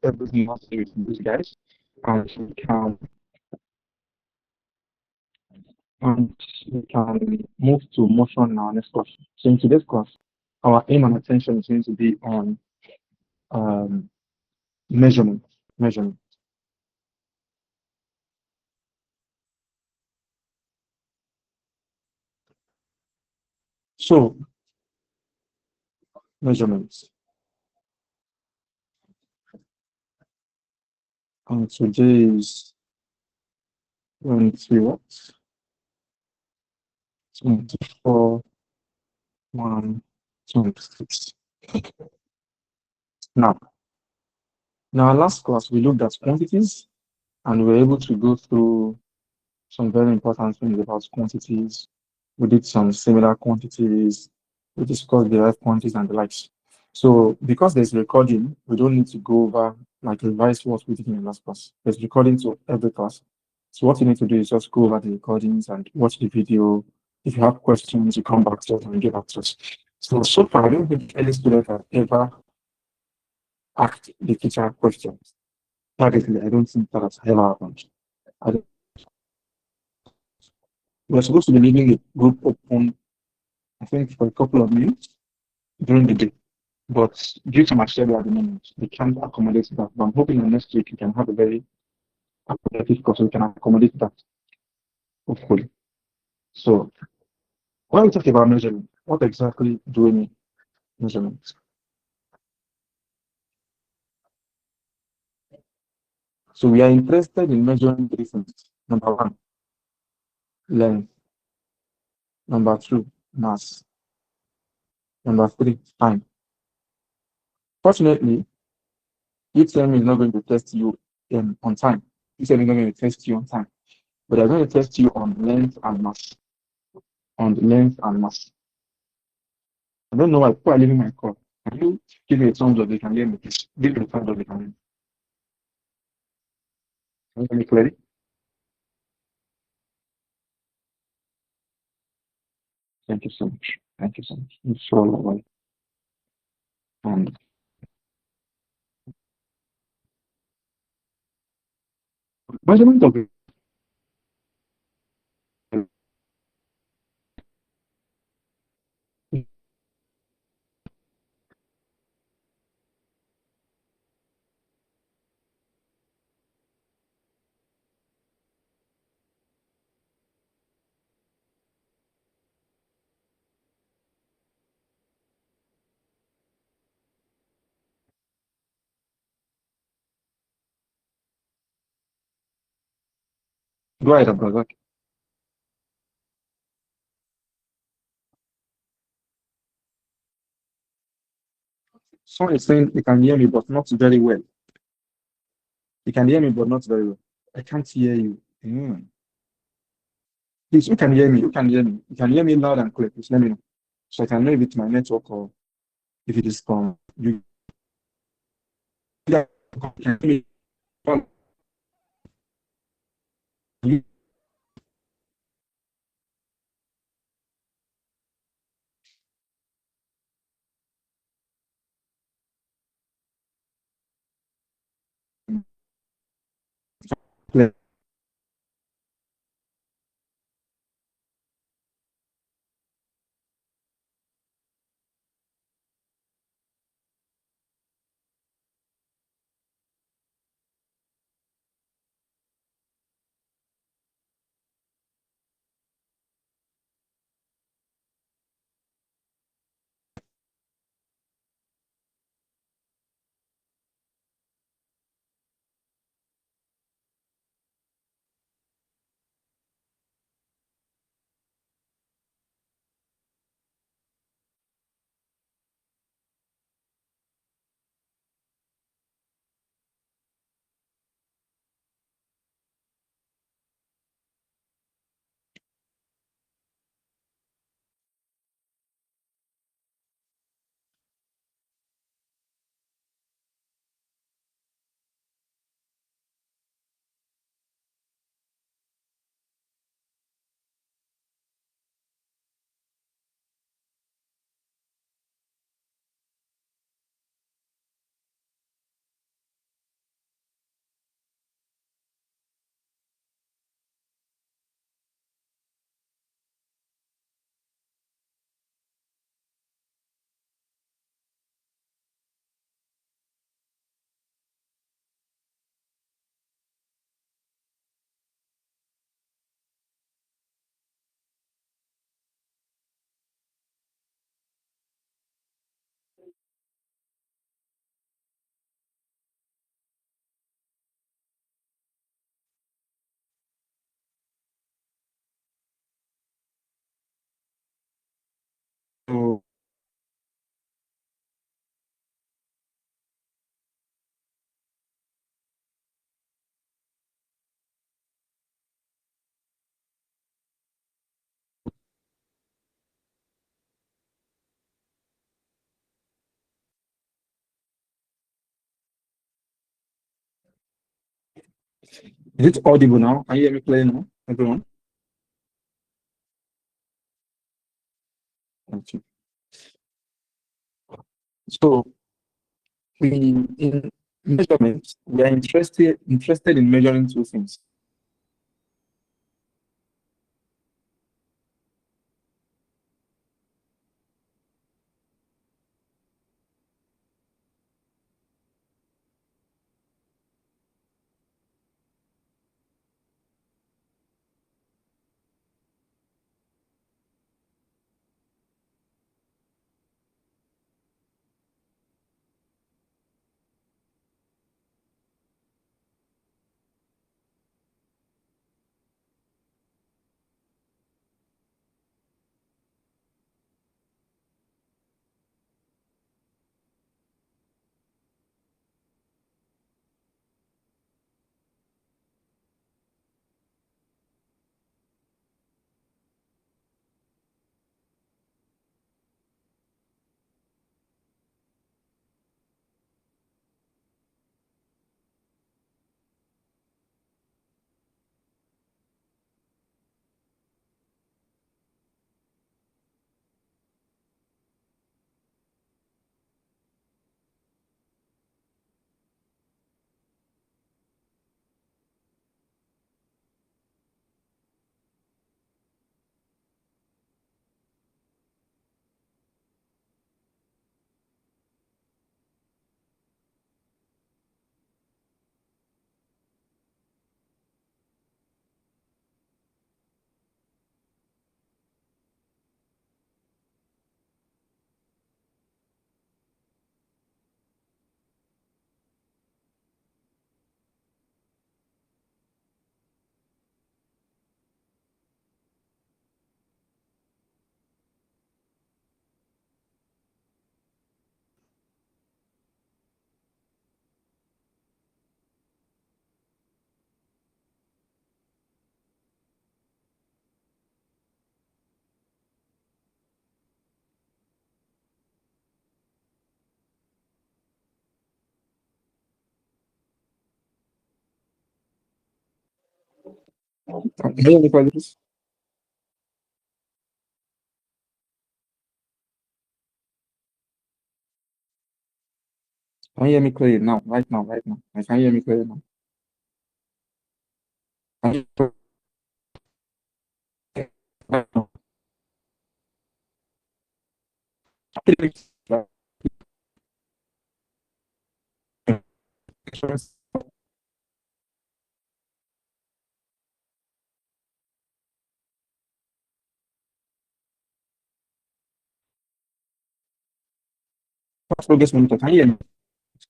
everything else with these guys, and and we can move to motion in our next class. So in today's class, our aim and attention is going to be on um, measurement. Measurement. So measurements. And today is 20 what? 24, 1, 26. Now, in our last class, we looked at quantities and we were able to go through some very important things about quantities. We did some similar quantities. We discussed derived quantities and the likes. So because there's recording, we don't need to go over like revise what we did in the last class. There's recording to every class. So what you need to do is just go over the recordings and watch the video. If you have questions, you come back to us and get back to us. So far, I don't think any student has ever asked the teacher questions. Targetedly, I don't think that has ever happened. I We're supposed to be leaving the group open, I think, for a couple of minutes during the day. But due to my schedule at the moment, we can't accommodate that. But I'm hoping that next week we can have a very accommodative course so we can accommodate that, hopefully. So when we talk about measurement, what exactly do we mean measurement? So we are interested in measuring three things. Number one, length. Number two, mass. Number three, time. Fortunately, UTME is not going to test you on time. UTME is not going to test you on time, but they're going to test you on length and mass. On the length and mass. I don't know why people are leaving my call. Can you give me a thumbs up? They can hear me. Please give me a thumbs up. They can hear me. Can you hear me clearly? Thank you so much. Thank you so much. It's so lovely. And measurement of it. Go ahead, brother. Someone is saying they can hear me, but not very well. You can hear me, but not very well. I can't hear you. Please, you can hear me. You can hear me. You can hear me loud and clear. Please let me know. So I can know if it's my network or if it is from you. Yeah, you can hear me. You clear. So is it audible now? Can you hear me clearly now, everyone? Okay. So we in measurement, we are interested in measuring two things. Can you hear me clearly, please? Can you hear me clearly now? Right now, right now. Can you hear me clearly now? Can you hear me right now? Progress monitor. Can you hear me?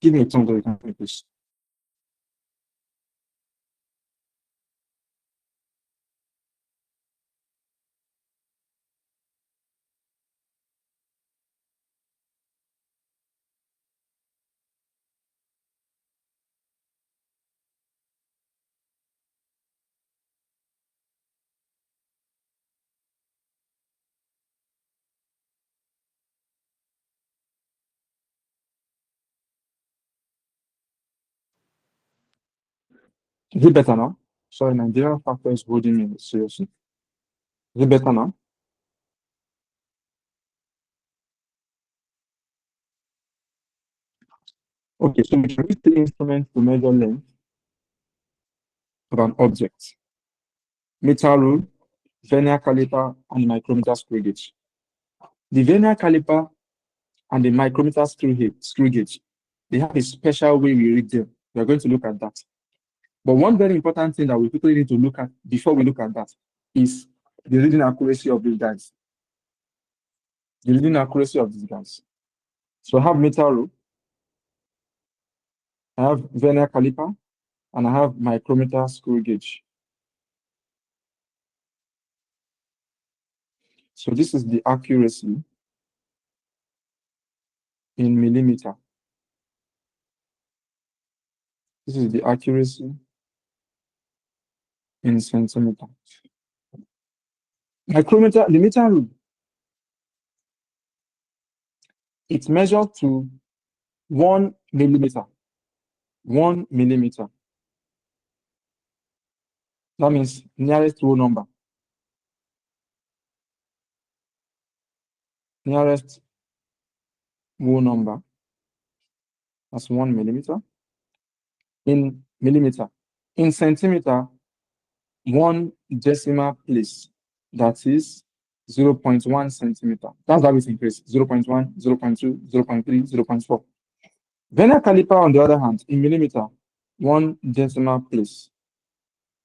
Give me a thumbs up, you can hear me, please. Is it better now? Sorry, Nigerian factor is holding me seriously. Is it better now? Okay, so we can use three instruments to measure length of an object: meter rule, vernier caliper, and micrometer screw gauge. The vernier caliper and the micrometer screw gauge, they have a special way we read them. We are going to look at that. But one very important thing that we quickly need to look at before we look at that is the reading accuracy of these guys. The reading accuracy of these guys. So I have meter rule, I have vernier caliper, and I have micrometer screw gauge. So this is the accuracy in millimeter. This is the accuracy in centimeter. Micrometer, the meter rule, it measures to 1 millimeter. 1 millimeter. That means nearest whole number. Nearest whole number. That's 1 millimeter. In millimeter. In centimeter, 1 decimal place. That is 0.1 centimeter. That's how it increases. 0.1, 0.2, 0.3, 0.4. Vernier caliper, on the other hand, in millimeter, 1 decimal place.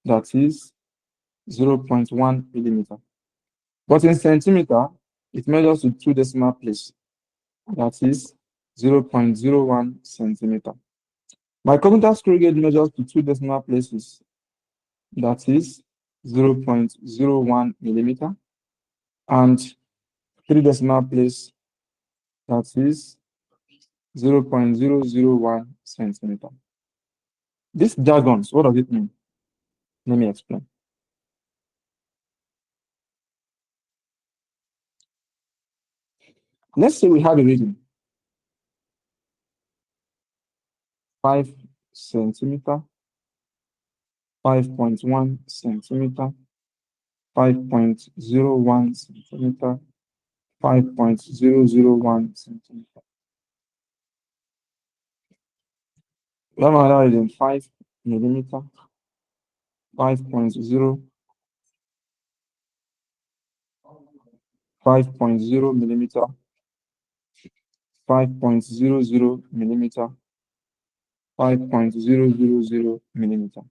That is 0.1 millimeter. But in centimeter, it measures to 2 decimal place. That is 0.01 centimeter. Micrometer screw gauge measures to 2 decimal places. That is 0.01 millimeter. And 3 decimal place, that is 0.001 centimeter. These jargons, what does it mean? Let me explain. Let's say we have a reading 5 centimeter, 5.1 centimeter, 5.01 centimeter, 5.001 centimeter. We have another reading 5 millimeter, 5.0, 5.0 millimeter, 5.00 millimeter, 5.000 millimeter.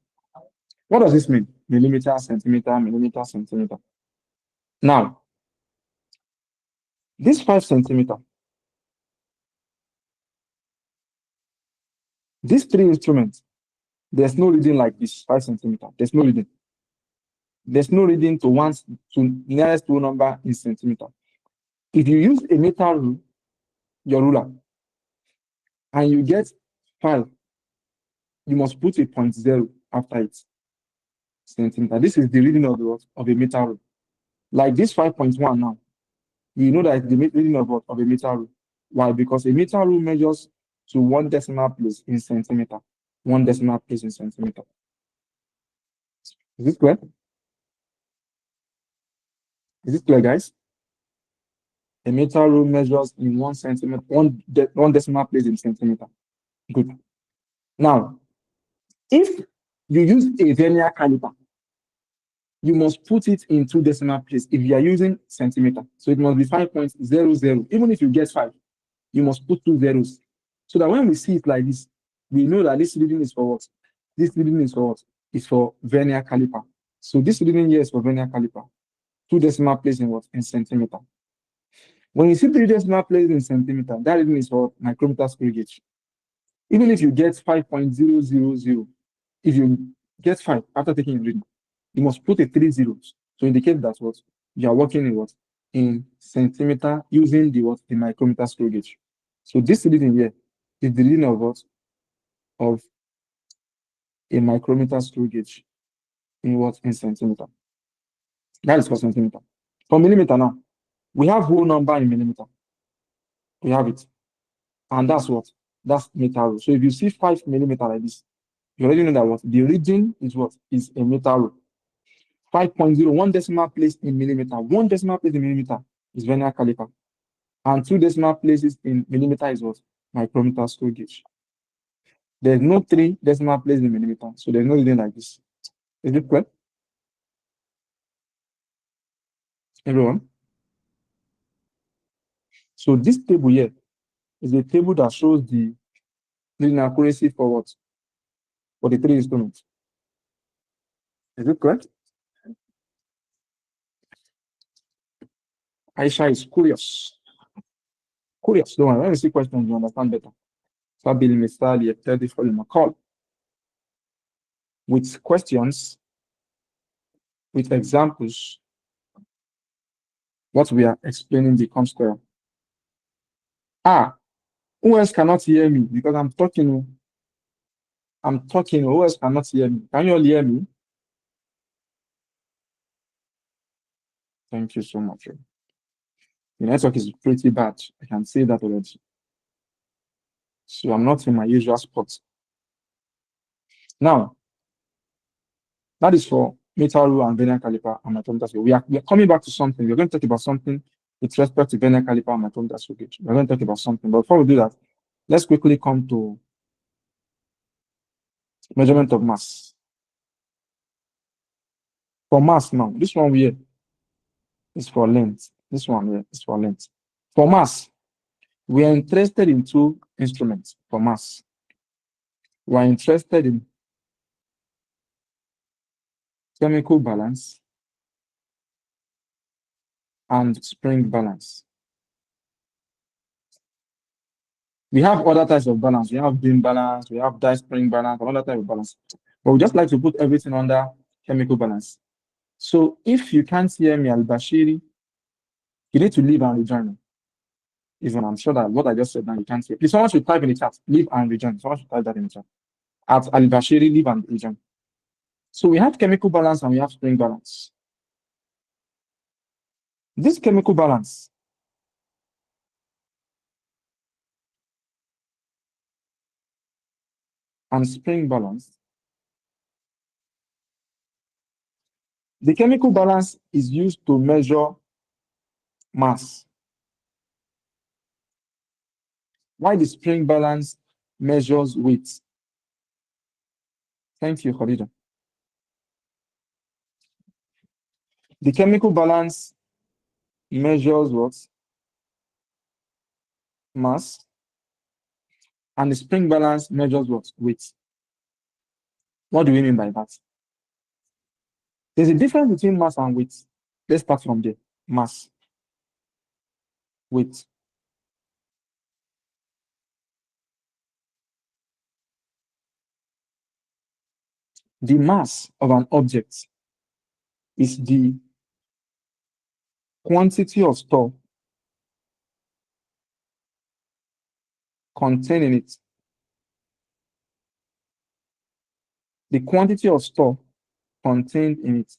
What does this mean? Millimeter, centimeter, millimeter, centimeter. Now, this 5 centimeter, these 3 instruments, there's no reading like this 5 centimeter. There's no reading. There's no reading to nearest whole number in centimeter. If you use a meter rule, your ruler, and you get 5, you must put a 0.0 after it. Centimeter. This is the reading of a meter rule. Like this 5.1 now, we know that the reading of a meter rule. Why? Because a meter rule measures to 1 decimal place in centimeter. 1 decimal place in centimeter. Is this clear? Is this clear, guys? A meter rule measures in 1 centimeter, 1 decimal place in centimeter. Good. Now, if you use a vernier caliper, you must put it in 2 decimal place if you are using centimeter. So it must be 5.00. Even if you get 5, you must put 2 zeros. So that when we see it like this, we know that this reading is for what? This reading is for what? It's for vernier caliper. So this reading here is for vernier caliper. 2 decimal place in what? In centimeter. When you see 3 decimal places in centimeter, that reading is for micrometer screw gauge. Even if you get 5.000, if you get 5 after taking a reading, you must put a 3 zeros to indicate that what you are working in what? In centimeter using the what? The micrometer screw gauge. So this reading here is the reading of what? Of a micrometer screw gauge in what? In centimeter. That is for centimeter. For millimeter now, we have whole number in millimeter. We have it. And that's what? That's meter rule. So if you see 5 millimeter like this, you already know that what? The reading is what? Is a meter rule. 5.0, 1 decimal place in millimeter. 1 decimal place in millimeter is vernier caliper. And 2 decimal places in millimeter is what? Micrometer screw gauge. There's no 3 decimal places in millimeter. So there's no reading like this. Is it clear? Everyone? So this table here is a table that shows the reading accuracy for what? For the 3 instruments. Is it correct? Aisha is curious. Curious. Don't worry. When you see questions, you understand better. Fabil Misali يبتدئ المقال with questions, with examples, what we are explaining becomes clear. Who else cannot hear me? Because I'm talking. Oh. I'm talking. Oh. Who else cannot hear me? Can you all hear me? Thank you so much. The network is pretty bad. I can say that already. So I'm not in my usual spot. Now, that is for metal rule and vernier caliper and micrometer scale. We are coming back to something. We're going to talk about something with respect to vernier caliper and micrometer scale gauge. We're going to talk about something. But before we do that, let's quickly come to measurement of mass. For mass now, this one here is for length. This one here is for length. For mass, we are interested in two instruments for mass. We are interested in chemical balance and spring balance. We have other types of balance. We have beam balance, we have die spring balance, another type of balance. But we just like to put everything under chemical balance. So if you can't hear me, Al-Bashiri, you need to leave and rejoin. Even I'm sure that what I just said now you can't hear. Please, someone should type in the chat, leave and rejoin. Someone should type that in the chat. At Al-Bashiri, leave and rejoin. So we have chemical balance and we have spring balance. This chemical balance and spring balance, the chemical balance is used to measure mass. While the spring balance measures weight. Thank you, Khadija. The chemical balance measures what? Mass. And the spring balance measures what? Weight. What do we mean by that? There's a difference between mass and weight. Let's start from there. Mass. Weight. The mass of an object is the quantity of stuff contained in it. The quantity of stuff contained in it.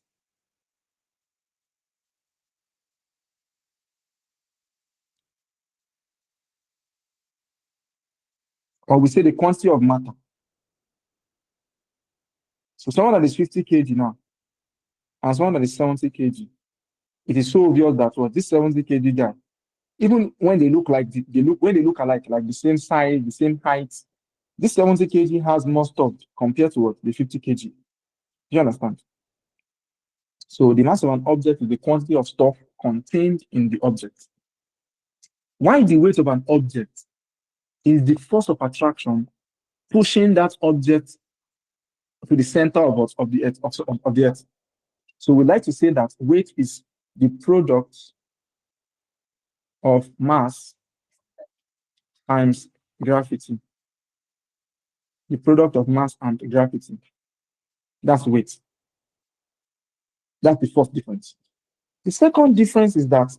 Or we say the quantity of matter. So someone that is 50 kg now, and someone that is 70 kg, it is so obvious that what this 70 kg guy, even when they look like when they look alike, like the same size, the same height, this 70 kg has more stuff compared to what the 50 kg. Do you understand? So the mass of an object is the quantity of stuff contained in the object. While the weight of an object is the force of attraction pushing that object to the center of the earth of the earth. So we like to say that weight is the product of mass times gravity. The product of mass and gravity. That's weight. That's the first difference. The second difference is that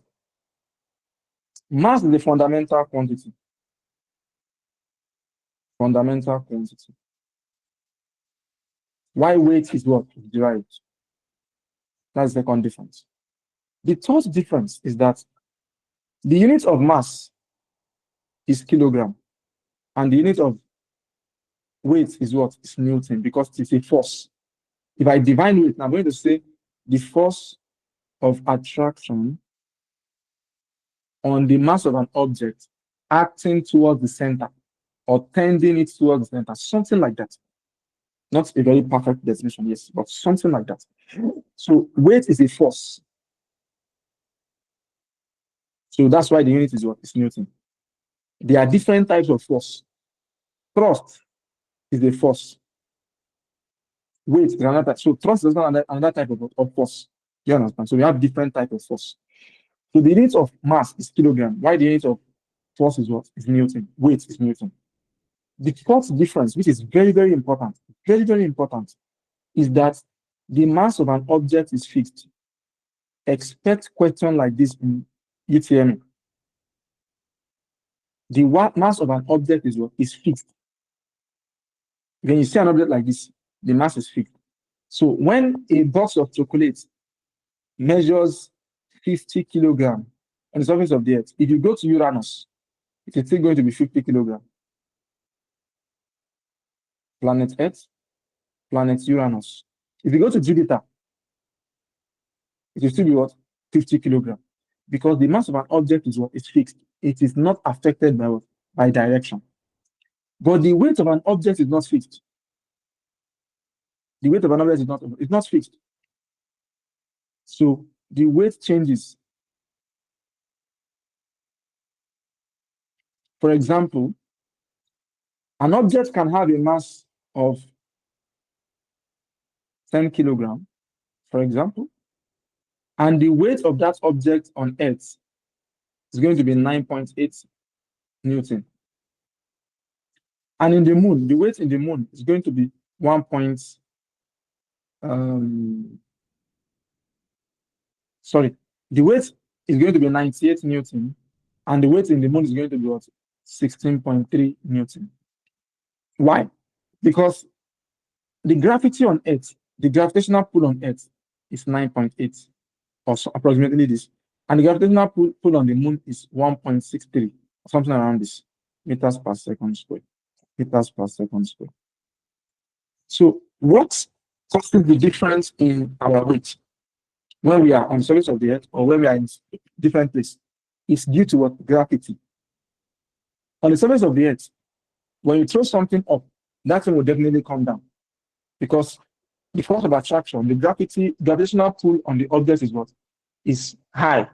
mass is the fundamental quantity. Fundamental quantity. Why weight is what is derived. That's the second difference. The third difference is that the unit of mass is kilogram, and the unit of weight is what? Is Newton, because it's a force. If I divine weight, I'm going to say the force of attraction on the mass of an object acting towards the center or tending it towards the center, something like that. Not a very perfect definition, yes, but something like that. So weight is a force. So that's why the unit is what? Is Newton. There are different types of force. Thrust is a force. Weight is another type. So thrust is another type of force. You understand? So we have different types of force. So the unit of mass is kilogram. Why the unit of force is what? Is Newton. Weight is Newton. The fourth difference, which is very, very important, is that the mass of an object is fixed. Expect questions like this in UTME. The mass of an object is what? Is fixed. When you see an object like this, the mass is fixed. So when a box of chocolates measures 50 kilograms on the surface of the Earth, if you go to Uranus, it is still going to be 50 kilograms. Planet Earth, planet Uranus. If you go to Jupiter, it will still be what? 50 kilograms. Because the mass of an object is what? Is fixed. It is not affected by what? By direction. But the weight of an object is not fixed. The weight of an object is not fixed. So the weight changes. For example, an object can have a mass of 10 kilograms, for example, and the weight of that object on Earth is going to be 9.8 Newton. And in the moon, the weight in the moon is going to be 1. The weight is going to be 98 Newton, and the weight in the moon is going to be what? 16.3 Newton. Why? Because the gravity on Earth, the gravitational pull on Earth is 9.8, or so, approximately this. And the gravitational pull on the moon is 1.63, something around this, meters per second square. Meters per second square. So what causes the difference in our weight when we are on the surface of the Earth or when we are in different places is due to what? Gravity. On the surface of the Earth, when you throw something up, that thing will definitely come down because the force of attraction, the gravitational pull on the object is what? Is high.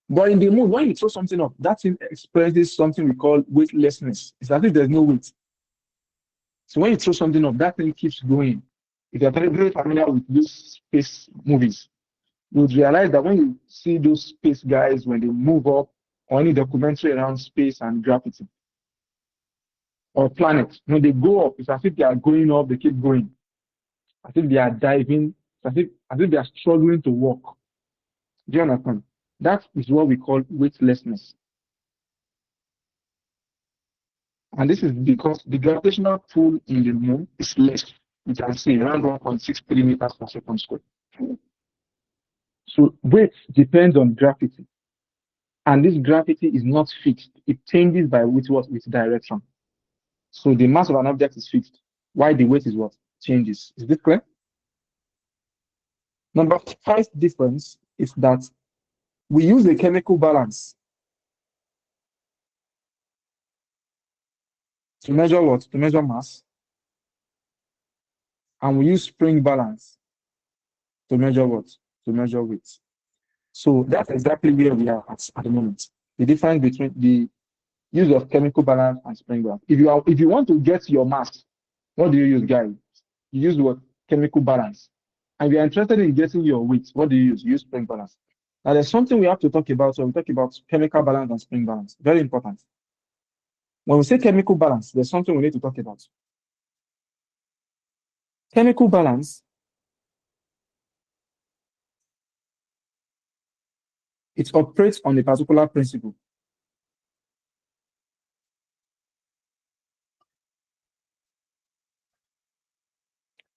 But in the moon, when you throw something up, that thing experiences something we call weightlessness. It's as if there's no weight. So when you throw something up, that thing keeps going. If you're very familiar with those space movies, you would realize that when you see those space guys, when they move up, or any documentary around space and gravity, or planets, when they go up, it's as if they are going up, they keep going. As if they are diving, as if they are struggling to walk. Do you understand? That is what we call weightlessness. And this is because the gravitational pull in the moon is less. You can see around 1.63 meters per second square. So weight depends on gravity. And this gravity is not fixed. It changes by with direction. So the mass of an object is fixed. Why the weight is what? Changes. Is this clear? Number 5 difference is that we use a chemical balance to measure what? To measure mass. And we use spring balance to measure what? To measure weight. So that's exactly where we are at the moment. The difference between the use of chemical balance and spring balance. If you want to get your mass, what do you use, guys? You use what? Chemical balance. And if you're interested in getting your weight, what do you use? You use spring balance. Now there's something we have to talk about. So we talk about chemical balance and spring balance. Very important. When we say chemical balance, there's something we need to talk about. Chemical balance, it operates on a particular principle.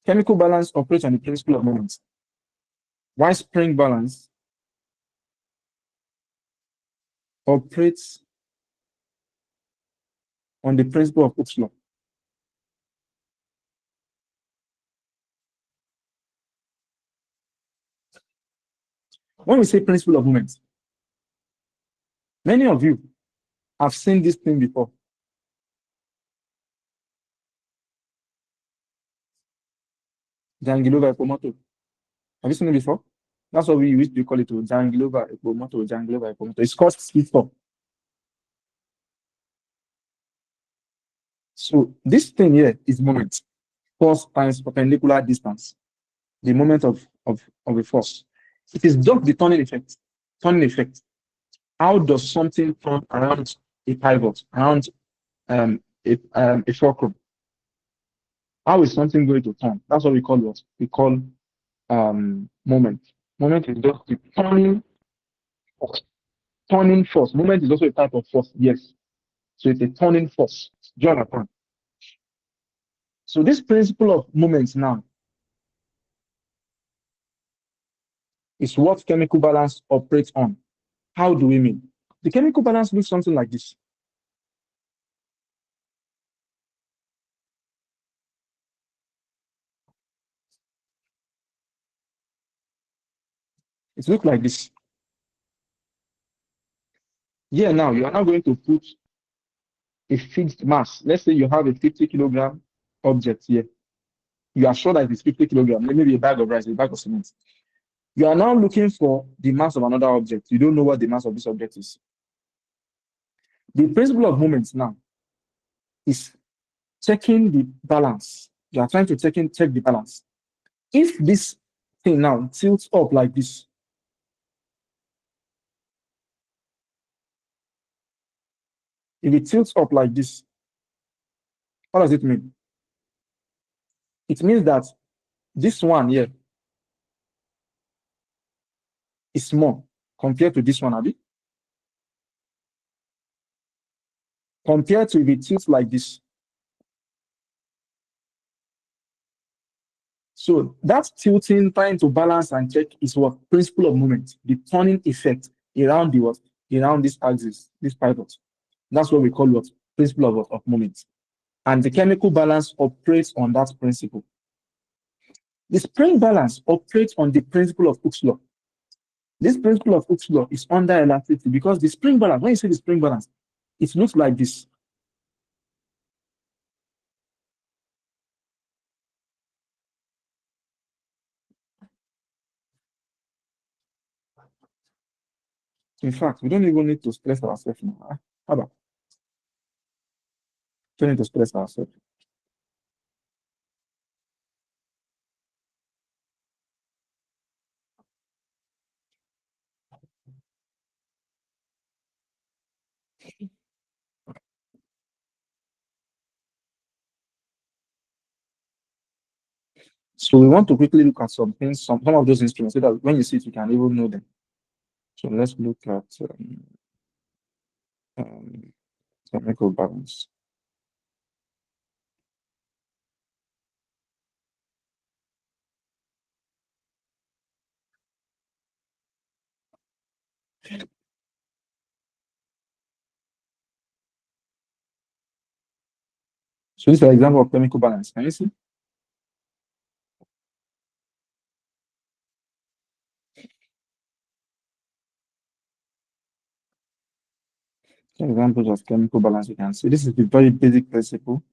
Chemical balance operates on the principle of moment. While spring balance operates on the principle of Hooke's law. When we say principle of moment, many of you have seen this thing before. Jangilova Epomoto. Have you seen it before? That's what we used to call it, Jangilova Epomoto, Jangilova Epomoto. It's called speed form. So this thing here is moment. Force times perpendicular distance. The moment of a force. It is just the turning effect. Turning effect. How does something turn around a pivot, around a fulcrum? How is something going to turn? That's what we call what? We call moment. Moment is just the turning force. Turning force. Moment is also a type of force, yes. So it's a turning force. Do you understand? So this principle of moments now is what chemical balance operates on. How do we mean? The chemical balance looks something like this. It looks like this. Here now, you are now going to put a fixed mass. Let's say you have a 50 kilogram object here. You are sure that it is 50 kilogram, maybe a bag of rice, a bag of cement. You are now looking for the mass of another object. You don't know what the mass of this object is. The principle of moments now is checking the balance. You are trying to check the balance. If this thing now tilts up like this, if it tilts up like this, what does it mean? It means that this one here is small compared to this one, Abi. Compared to if it tilts like this. So that tilting, trying to balance and check is what principle of moment, the turning effect around the what around this axis, this pivot. That's what we call what principle of moment. And the chemical balance operates on that principle. The spring balance operates on the principle of Hooke's law. This principle of Hooke's law is under elasticity because the spring balance, when you say the spring balance, it looks like this. In fact, we don't even need to stress ourselves now. How about? We don't need to stress ourselves. So we want to quickly look at some things, some of those instruments, so that when you see it, you can even know them. So let's look at um, chemical balance. So this is an example of chemical balance. Can you see? Examples of chemical balance you can see. This is the very basic principle.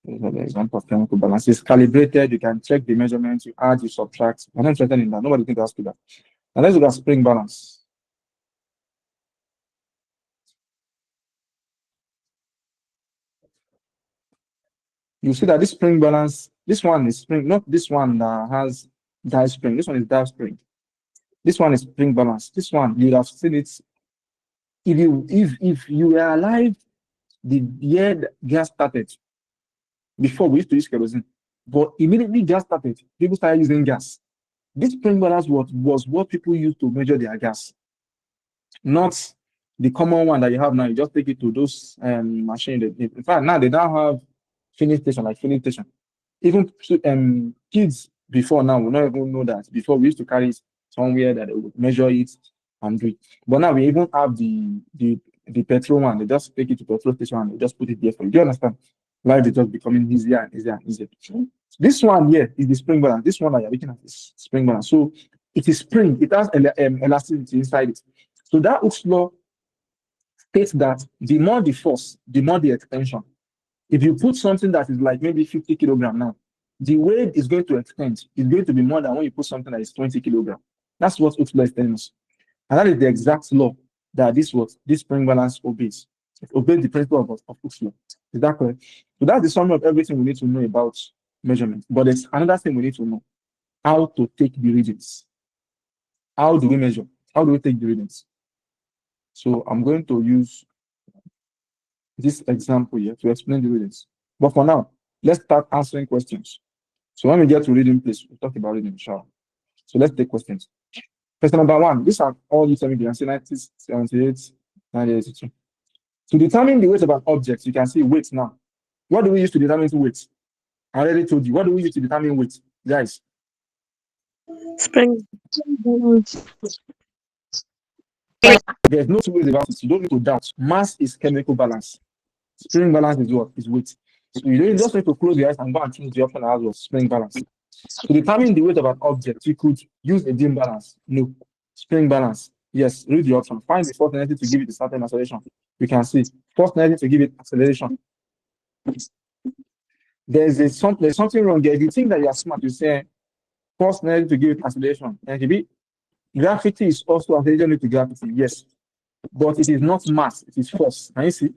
These are the example of chemical balance. It's calibrated. You can check the measurements. You add, you subtract. I'm not interested in that. Nobody can ask you that. Now let's look at spring balance. You see that this spring balance, this one is spring, not this one that has die spring. This one is die spring. This one is spring balance. This one, you have seen it. If you were alive the year gas started, before we used to use kerosene, but immediately gas started, people started using gas. This spring balance was what people used to measure their gas, not the common one that you have now. You just take it to those machines. In fact, now they now have filling station, like filling station. Even kids before now will not even know that. Before we used to carry it somewhere that they would measure it and do it. But now we even have the petrol one. They just take it to petrol station and they just put it there for you. Do you understand? Life is just becoming easier and easier and easier. This one here is the spring balance. This one that you're looking at is spring balance. So it is spring. It has elasticity inside it. So that Hooke's law states that the more the force, the more the extension. If you put something that is like maybe 50 kilogram now, the weight is going to extend. It's going to be more than when you put something that is 20 kilogram. That's what Hooke's law is telling us. And that is the exact law that this spring balance obeys. It obeys the principle of Hooke's law. Is that correct? So that's the summary of everything we need to know about measurement. But there's another thing we need to know: how to take the readings. How do we measure? How do we take the readings? So I'm going to use this example here to explain the readings. But for now, let's start answering questions. So when we get to reading, please, we'll talk about reading, sure. So let's take questions. Question number one. These are all UTME answer 1978, 1982. To determine the weight of an object, you can see weight now. What do we use to determine weight? I already told you. What do we use to determine weight, guys? Spring. There's no two ways about it. You don't need to doubt. Mass is chemical balance. Spring balance is what? Is weight. So you don't just need to close your eyes and go and choose the option that has what? Spring balance. To determine the weight of an object, you could use a dim balance. No. Spring balance. Yes. Read the option. Find the force energy to give it a certain acceleration. You can see force energy to give it acceleration. There's something wrong there. If you think that you are smart, you say force energy to give it acceleration. And gravity is also acceleration to gravity. Yes. But it is not mass, it is force. Can you see?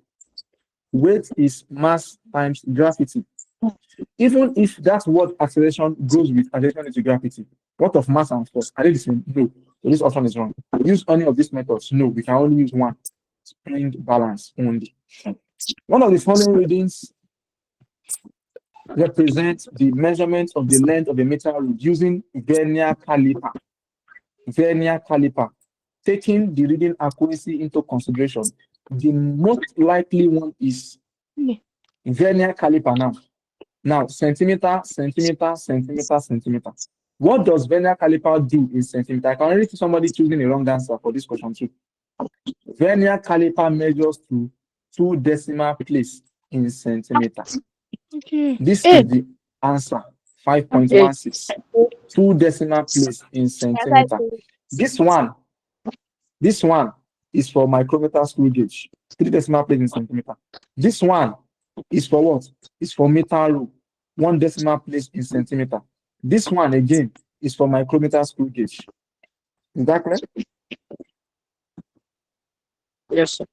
Weight is mass times gravity. Even if that word acceleration goes with acceleration into gravity, what of mass and force? Are they the same? No. So this option is wrong. Use any of these methods. No, we can only use one. Spring balance only. One of the following readings represents the measurement of the length of a metal rod using vernier caliper. Vernier caliper. Taking the reading accuracy into consideration, the most likely one is vernier caliper now. Now, centimeter, centimeter, centimeter, centimeter. What does vernier caliper do in centimeter? I can already see somebody choosing a wrong answer for this question too. Vernier caliper measures to 2 decimal place in centimeter. Okay. This is the answer, 5.16. 2 decimal place in centimeter. This one is for micrometer screw gauge, 3 decimal place in centimeter. This one is for what? It's for meter rule, 1 decimal place in centimeter. This one again is for micrometer screw gauge. Is that correct? Yes, sir.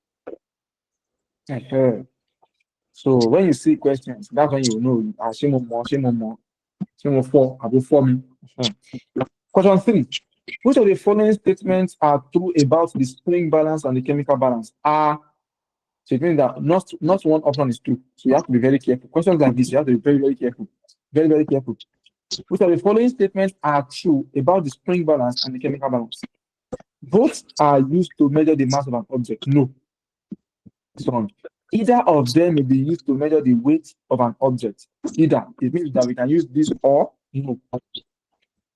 So when you see questions, that's when you know. Above 4 me. Question 3. Which of the following statements are true about the spring balance and the chemical balance? So it means that not one option is true. So you have to be very careful. Questions like this, you have to be very, very careful. Very, very careful. Which of the following statements are true about the spring balance and the chemical balance? Both are used to measure the mass of an object. No. It's wrong. Either of them may be used to measure the weight of an object. Either. It means that we can use this or no.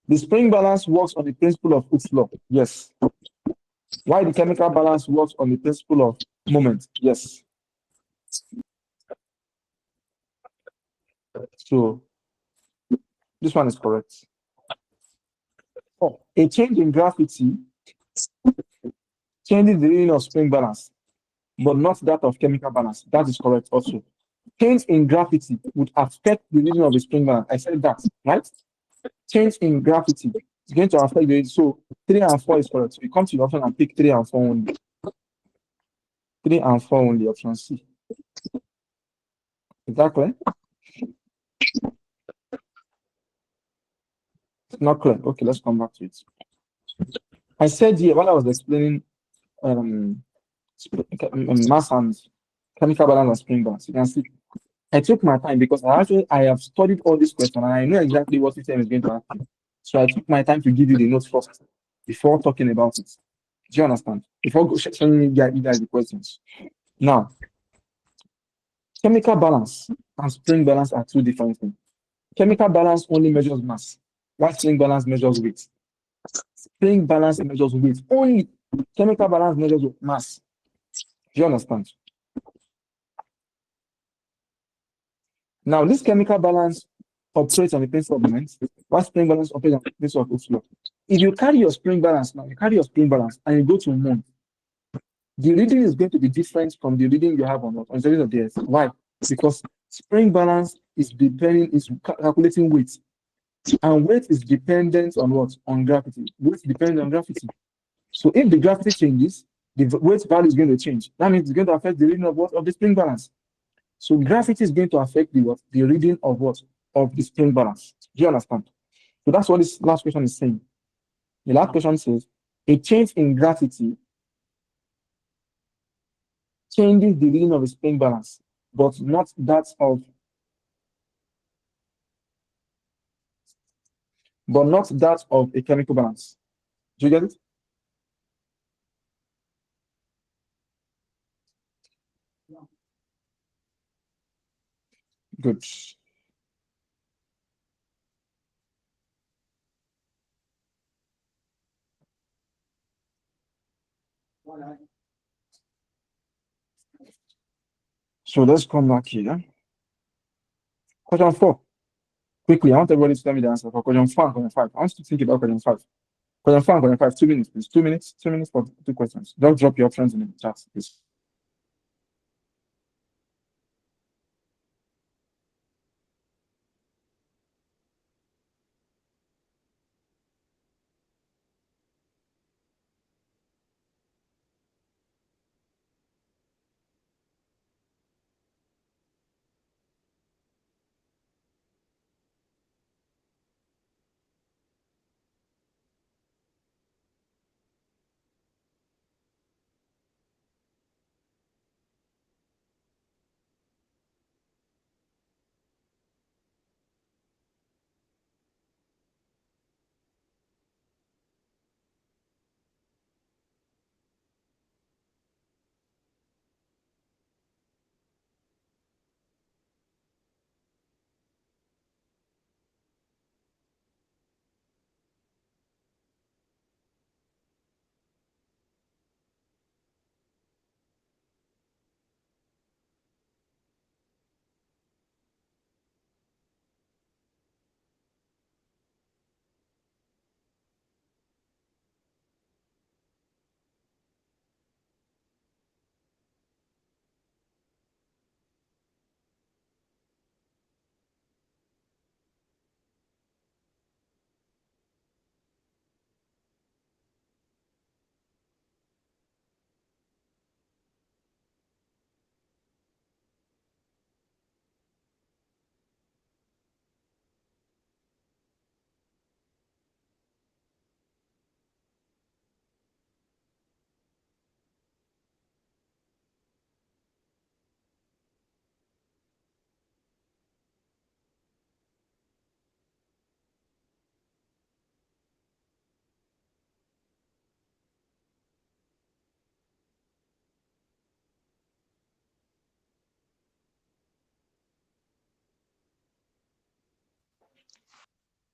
The spring balance works on the principle of Hooke's law. Yes. Why the chemical balance works on the principle of moment. Yes. So this one is correct. A change in gravity changes the reading of spring balance, but not that of chemical balance. That is correct also. Change in gravity would affect the reading of the spring balance. I said that, right? Change in gravity is going to affect the reading. So 3 and 4 is correct. So you come to the option and pick 3 and 4 only. 3 and 4 only, option C. Is that clear? It's not clear. Okay, let's come back to it. I said here while I was explaining mass and chemical balance and spring balance, you can see I took my time because I have studied all these questions and I know exactly what system is going to ask you. So I took my time to give you the notes first before talking about it. Do you understand? Before showing you guys the questions. Now, chemical balance and spring balance are 2 different things. Chemical balance only measures mass, while spring balance measures weight. Spring balance measures weight only. Chemical balance measures mass. Do you understand? Now, this chemical balance operates on the principle of moment, while spring balance operates on the principle of Hooke's law. If you carry your spring balance now, you carry your spring balance and you go to moon, the reading is going to be different from the reading you have on the surface of the earth. Why? Because spring balance is calculating weight. And weight is dependent on what? On gravity. Weight depends on gravity. So if the gravity changes, the weight value is going to change. That means it's going to affect the reading of what? Of the spring balance. So gravity is going to affect the what? The reading of what? Of the spring balance. Do you understand? So that's what this last question is saying. The last question says, a change in gravity changes the reading of the spring balance, but not that of a chemical balance. Do you get it? Good. So let's come back here. Question 4. Quickly, I want everybody to tell me the answer for question 4 and question 5. I want you to think about question 5. Question 4 and question 5, 2 minutes, please. 2 minutes, 2 minutes for two questions. Just drop your options in the chat, please.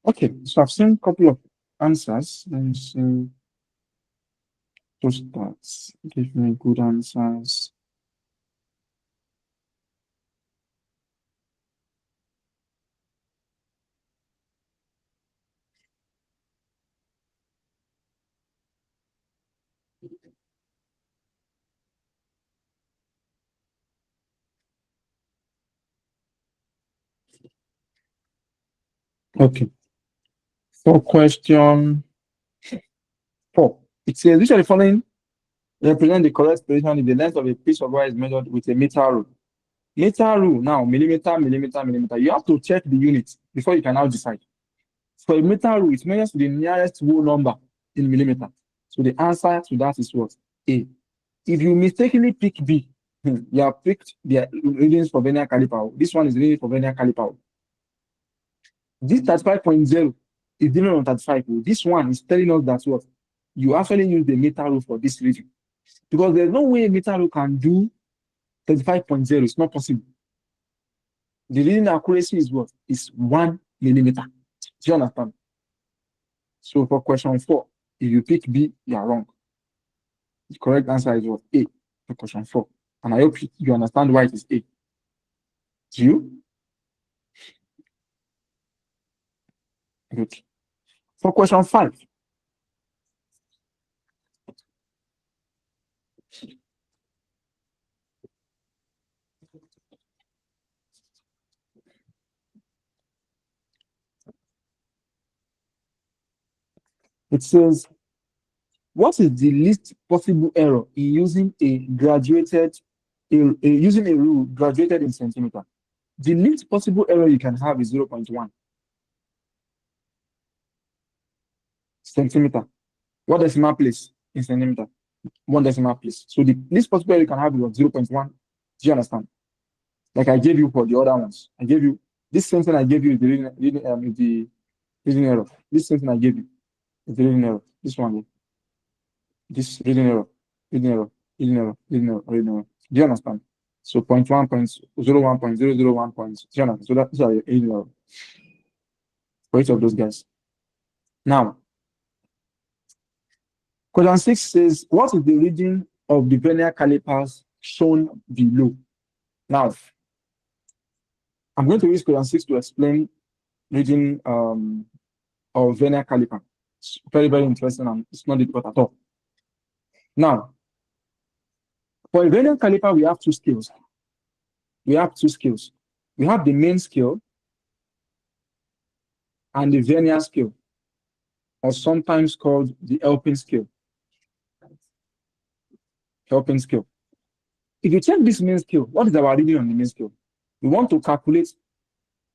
Okay, so I've seen a couple of answers. Let me see. Those that give me good answers. Okay, for question 4, it says which of the following represent the correct position if the length of a piece of wire is measured with a meter rule? Meter rule now, millimeter, millimeter, millimeter. You have to check the units before you can now decide. For a meter rule, it measures the nearest whole number in millimeter. So the answer to that is what? A. If you mistakenly pick B, you have picked the readings for vernier caliper. This one is reading for vernier caliper. This 35.0 is different on 35. This one is telling us that what? You actually use the meter rule for this reading. Because there's no way a meter rule can do 35.0. It's not possible. The reading accuracy is what? Is 1 millimeter. Do you understand? So for question 4, if you pick B, you are wrong. The correct answer is what? A for question 4. And I hope you understand why it is A. Do you? Good. For question 5, it says, what is the least possible error in using using a rule graduated in centimeter? The least possible error you can have is 0.1 centimeter. What decimal place in centimeter? 1 decimal place. So the least possible error you can have is 0.1. Do you understand? Like I gave you for the other ones. I gave you this same thing I gave you is the reading error. This same thing I gave you is the reading error. This one, this reading error, reading error, reading error, reading error, reading error. Do you understand? So 0.1, 0.01, 0.001 points. So these are your age level for each of those guys. Now, question 6 says, what is the reading of the vernier calipers shown below? Now, I'm going to use question 6 to explain reading of vernier caliper. It's very, very interesting and it's not difficult at all. Now, for a vernier caliper, we have two scales. We have the main scale and the vernier scale, or sometimes called the helping scale. If you check this main scale, what is our reading on the main scale? We want to calculate,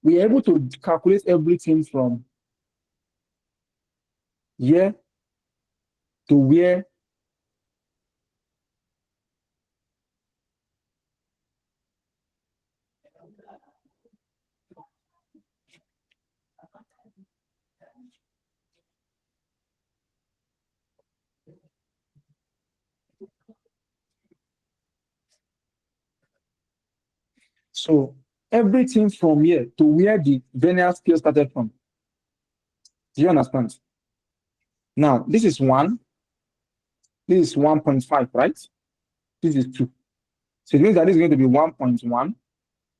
we are able to calculate everything from here to where so everything from here to where the vernier scale started from. Do you understand? Now, this is 1, this is 1.5, right? This is 2. So it means that this is going to be 1.1,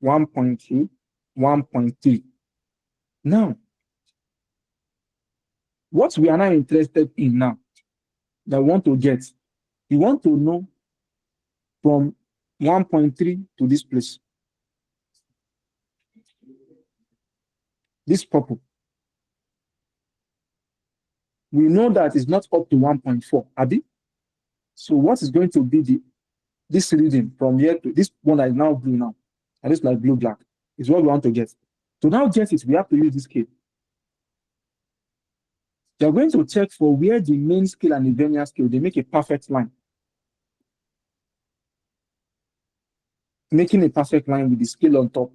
1.2, 1.3. Now, what we are now interested in now, that we want to get, we want to know from 1.3 to this place. This purple. We know that it's not up to 1.4, Abi. So what is going to be this reading from here to this one that is now blue now, and this like blue black, is what we want to get. To now get it, we have to use this scale. They're going to check for where the main scale and the vernier scale, they make a perfect line. Making a perfect line with the scale on top.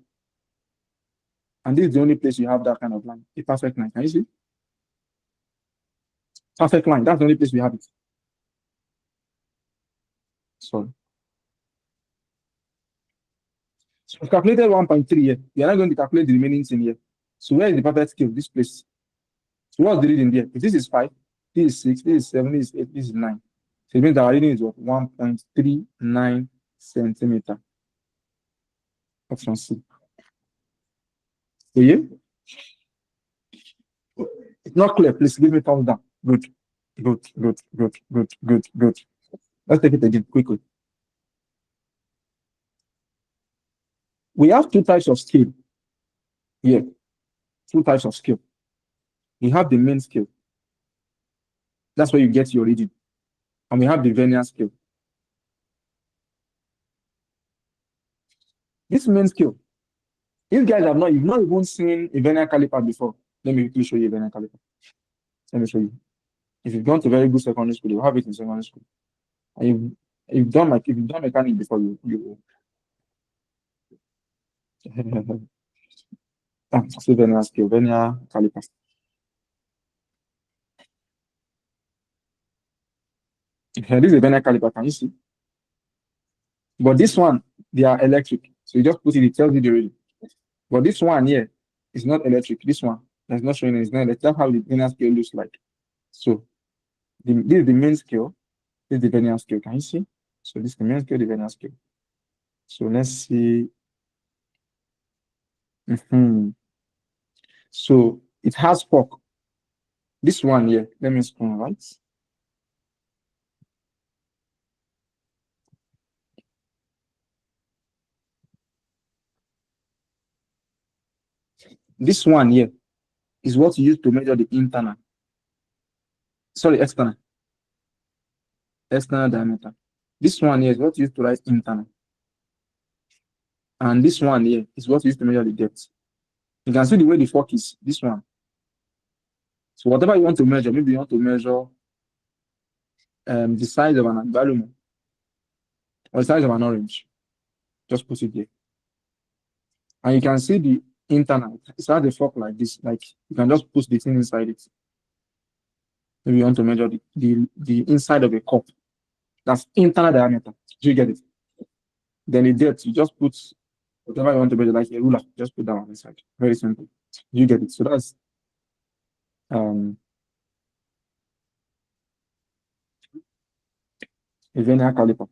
And this is the only place you have that kind of line, a perfect line. Can you see? Perfect line, that's the only place we have it. Sorry. So we calculated 1.3 here. We are not going to calculate the remaining thing here. So where is the perfect scale? This place. So what's the reading there? If this is 5, this is 6, this is 7, this is 8, this is 9. So it means our reading is what? 1.39 centimeter. Option C. So yeah? It's not clear. Please give me thumbs down. Good. Let's take it again quickly. We have two types of scale here. Two types of scale. We have the main scale. That's where you get your reading. And we have the vernier scale. This main scale, these guys you've not even seen a vernier caliper before. Let me quickly show you a vernier caliper. Let me show you. If you've gone to very good secondary school, you have it in secondary school. And you've done mechanic before, you see vernier scale, vernier caliper. Here, this is a vernier caliper, can you see? But this one, they are electric. So you just put it tells you the reading. But this one here is not electric. This one that's not showing it is not electric. That's how the vernier scale looks like. So this is the main scale. This is the vernier scale. Can you see? So this is the main scale, the vernier scale. So let's see. So it has fork. This one here, let me spoon right. This one here is what you use to measure the internal. Sorry, external. External diameter. This one here is what you use to write internal. And this one here is what you use to measure the depth. You can see the way the fork is, this one. So whatever you want to measure, maybe you want to measure the size of an agbalumo or the size of an orange. Just put it there. And you can see the internal. It's not a fork like this. Like you can just put the thing inside it. Maybe you want to measure the inside of a cup. That's internal diameter. Do you get it? Then the depth, you just put whatever you want to measure, like a ruler, just put that one inside. Very simple. You get it. So that's um, a vernier caliper.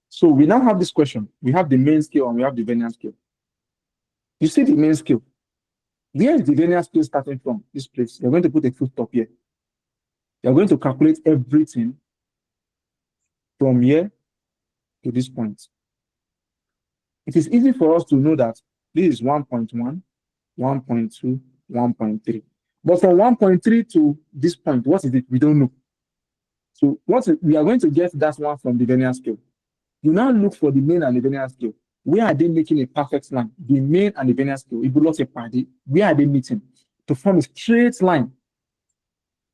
So we now have this question. We have the main scale and we have the vernier scale. You see the main scale. Where is the vernier scale starting from? This place. You're going to put a foot top here. You're going to calculate everything from here to this point. It is easy for us to know that this is 1.1, 1.2, 1.3. But from 1.3 to this point, what is it? We don't know. So we are going to get that one from the vernier scale. You now look for the main and the vernier scale. Where are they making a perfect line? The main and the vernier scale. If you look at party, where are they meeting? To form a straight line.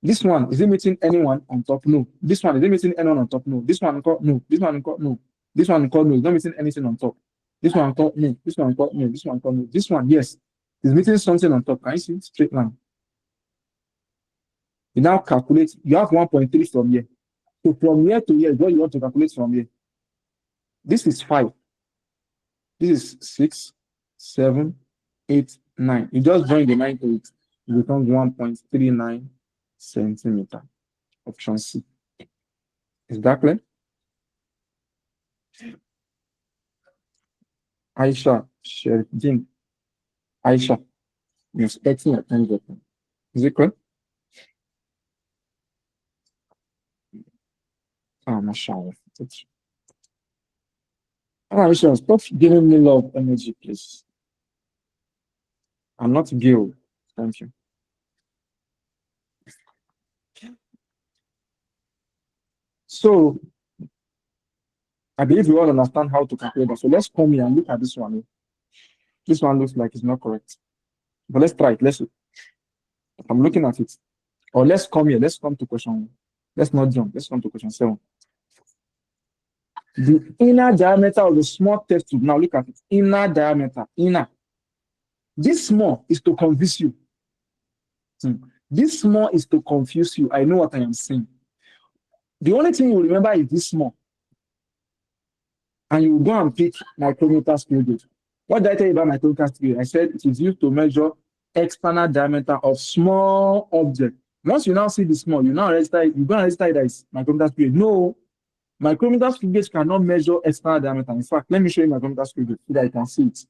This one, is it meeting anyone on top? No. This one, is it meeting anyone on top? No. This one, no. This one, no. This one, no. It's not meeting anything on top. This one, no. This one, no. This one, no. This one, yes. It's meeting something on top. Can you see? Straight line. You now calculate. You have 1.3 from here. So from here to here, what you want to calculate from here? This is 5. This is 6, 7, 8, 9. You just join the 9 to it. It becomes 1.39 centimeter. Option C. Is that clear? Aisha, Sherifdin, Aisha, you're expecting a time button. Is it clear? Ah, mashallah. Aisha, stop giving me love energy, please. I'm not Gil. Thank you. So, I believe we all understand how to calculate that. So let's come here and look at this one. This one looks like it's not correct. But let's try it. I'm looking at it. Or let's come here. Let's come to question 1. Let's not jump. Let's come to question 7. The inner diameter of the small test tube. Now look at it. Inner diameter. Inner. This small is to confuse you. This small is to confuse you. I know what I am saying. The only thing you remember is this small. And you go and pick micrometer scale gauge. What did I tell you about micrometer scale gauge? I said it is used to measure external diameter of small object. Once you now see the small, you now register it. You go and register it as micrometer scale gauge. No, micrometer scale gauge cannot measure external diameter. In fact, let me show you micrometer scale gauge so that you can see it.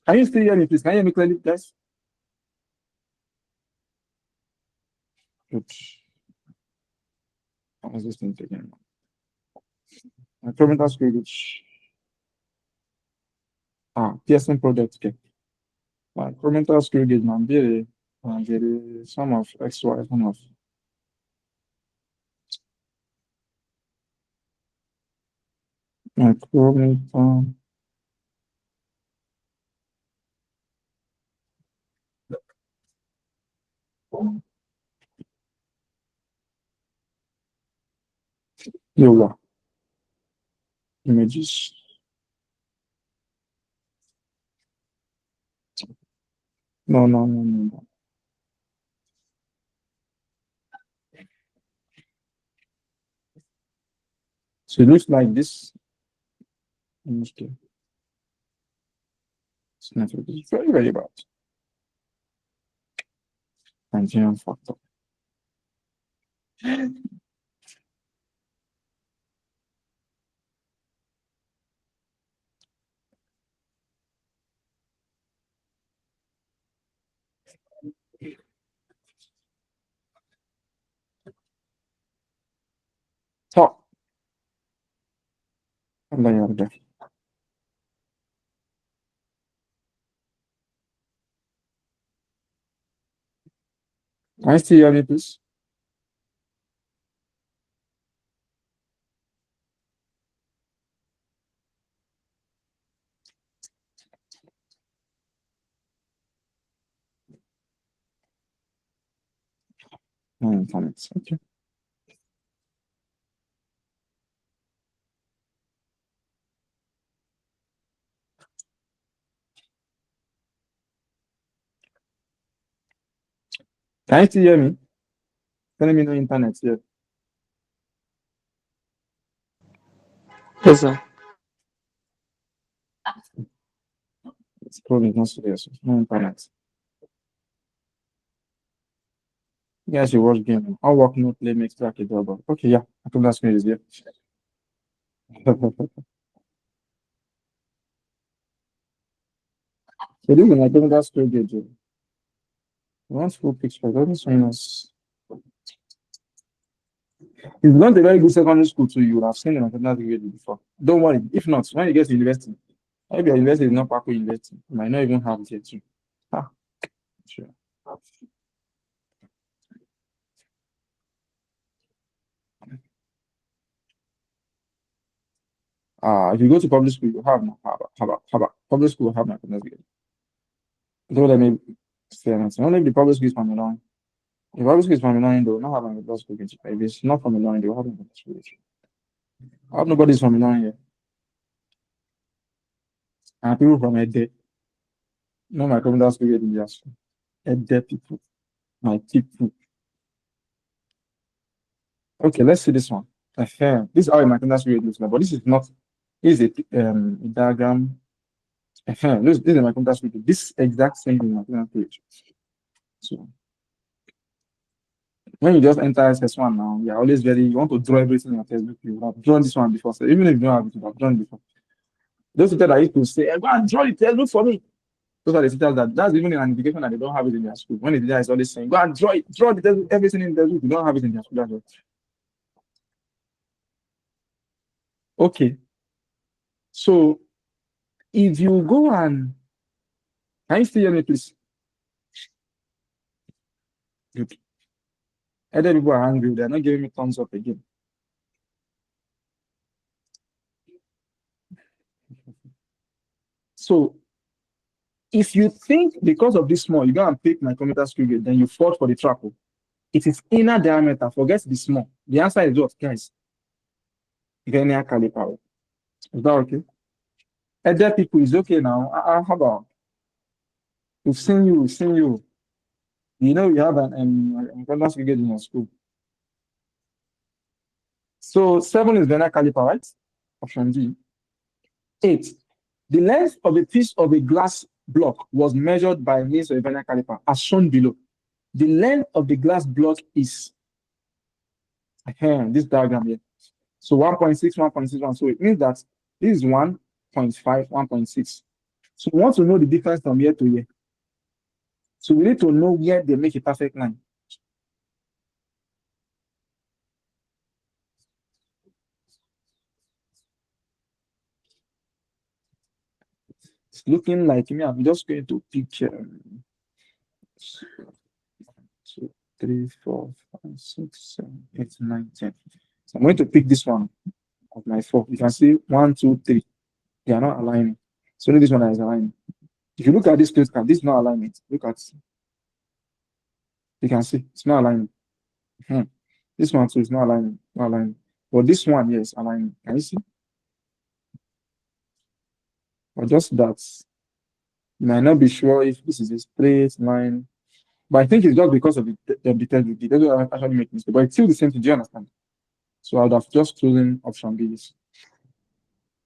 Can you still hear me, please? Can you hear me clearly, guys? Good. How is this thing taking? Micrometer scale gauge. Pearson product. Okay. Micrometer scale gauge. And there is some of XY, some of micrometer. Yoga images. No, no, no, no, no. So it looks like this. Okay. It's network is very, very bad. Nigerian factor. Top. Allah yarda. Can I still hear me, please? Non-internet. Okay. Can you still hear me? Telling me no internet here. Yes, sir. It's probably not serious. No internet. You guys should watch game. I'll work no play makes track a double. Okay, yeah. I think that's me is here. So this is I think that's pretty good. One full picture. Doesn't show us. If you went to a very good secondary school too, you would have seen the mathematics grade before. Don't worry. If not, when you get to university, maybe your university is not Paco University. You might not even have it yet too. Ah, sure. If you go to public school, you have no public school will have mathematics grade. Don't let me say anything. Only if the public school is from Milan. If public school is from Milan, they will not have mathematics school grade. If it's not from Milan, they will have mathematics school grade. I have nobody's from Milan here. And people from Ede. No, my mathematics school grade in their school. Ede people. My people. Okay, let's see this one. This is how a mathematics grid looks like, but this is not. This is a diagram. This is a mathematics grid. This exact same thing in mathematics grid. So when you just enter SS1 now, you're always very. You want to draw everything in your textbook. You have drawn this one before, so even if you don't have it, you have drawn it before. Those teachers that used to say, "Go and draw the textbook for me." Those are the teachers that's even an indication that they don't have it in their school. When the teacher is always saying, "Go and draw it, draw the textbook, everything in the textbook," you don't have it in their school. That's all. Okay, so if you go and can you still hear me, please? Good. Other people are angry. They're not giving me thumbs up again. So if you think because of this small, you go and pick my computer screw gauge, then you fought for the trap. It is inner diameter. Forget the small. The answer is what, guys? Vernier caliper. Is that okay? Other people is okay now. How about we've seen you, we've seen you. You know you have an computer screw gauge in your school. So 7 is Vernier caliper, right? Option D. 8. The length of a piece of a glass block was measured by means of a vernier caliper, as shown below. The length of the glass block is this diagram here. So 1.6, 1.61. So it means that this is 1.5, 1.6. So we want to know the difference from here to here. So we need to know where they make a perfect line. It's looking like me. I'm just going to pick 2, 3, 4, 5, 6, 7, 8, 9, 10. So I'm going to pick this one of my 4. You can see 1, 2, 3. They are not aligning. So only this one is aligning. If you look at this case card, this is not alignment. Look at, you can see it's not aligning. This one too is not aligning, not aligning. But this one, yes, aligning. Can you see? But just that, you might not be sure if this is a straight line. But I think it's just because of the test. It doesn't actually make mistake. But it's still the same thing. Do you understand? So I would have just chosen option B.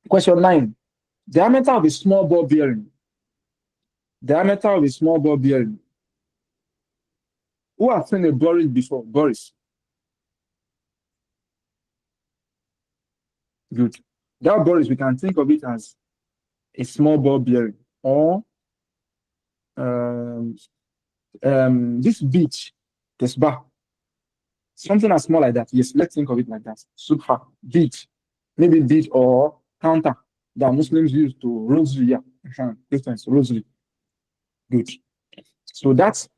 Question 9. Diameter of a small ball bearing. Diameter of a small ball bearing. Who has seen a Boris before? Boris. Good. That Boris, we can think of it as a small ball bearing or um, this beach, this bar, something as small like that. Yes, let's think of it like that. Super beach, maybe beach or counter that Muslims use to rosary. Yeah, Christians rosary. Good. So that's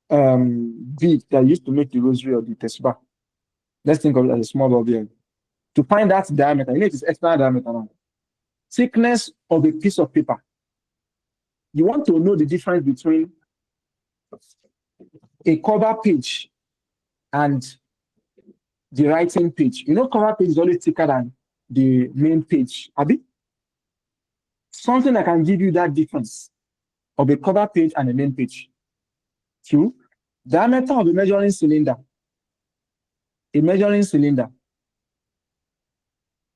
bead that used to make the rosary or the tesbah. Let's think of it as a small ball bearing. To find that diameter, you know it is external diameter now. Thickness of a piece of paper. You want to know the difference between a cover page and the writing page. You know, cover page is always thicker than the main page. Abi? Something that can give you that difference of a cover page and a main page. Two, diameter of a measuring cylinder. A measuring cylinder.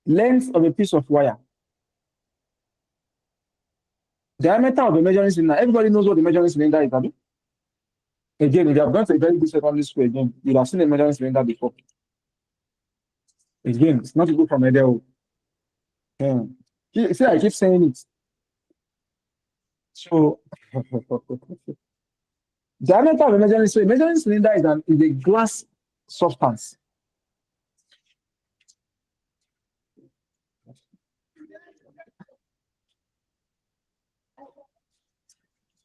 Length of a piece of wire. Diameter of a measuring cylinder. Everybody knows what the measuring cylinder is, Abi? Again, if you have gone to a very good secondary school again, you'll have seen a measuring cylinder before. Again, it's not people from Edel. Yeah. See, I keep saying it. So, diameter of a measuring cylinder. A measuring cylinder is a glass substance.